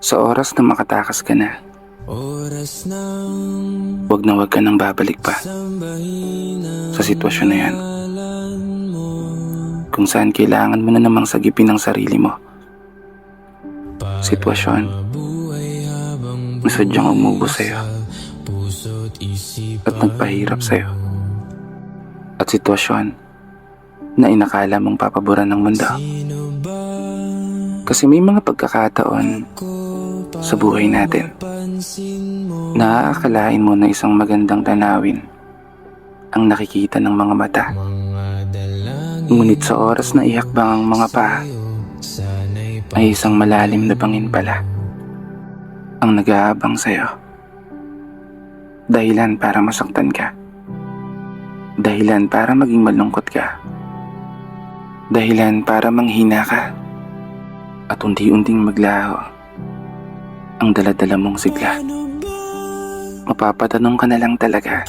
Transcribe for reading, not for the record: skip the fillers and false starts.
Sa oras na makatakas ka na, huwag ka nang babalik pa sa sitwasyon na yan. Kung saan kailangan mo na namang sagipin ang sarili mo. Sitwasyon na sadyang umubo sa'yo at nagpahirap sa'yo. At sitwasyon na inakala mong papaboran ng mundo. Kasi may mga pagkakataon sa buhay natin na aakalain mo na isang magandang tanawin ang nakikita ng mga mata. Ngunit sa oras na ihakbang ang mga paa, ay isang malalim na bangin pala ang nag-aabang sa'yo. Dahilan para masaktan ka. Dahilan para maging malungkot ka. Dahilan para manghina ka. At unti-unting maglaho ang dala-dala mong sigla. Mapapatanong ka na lang talaga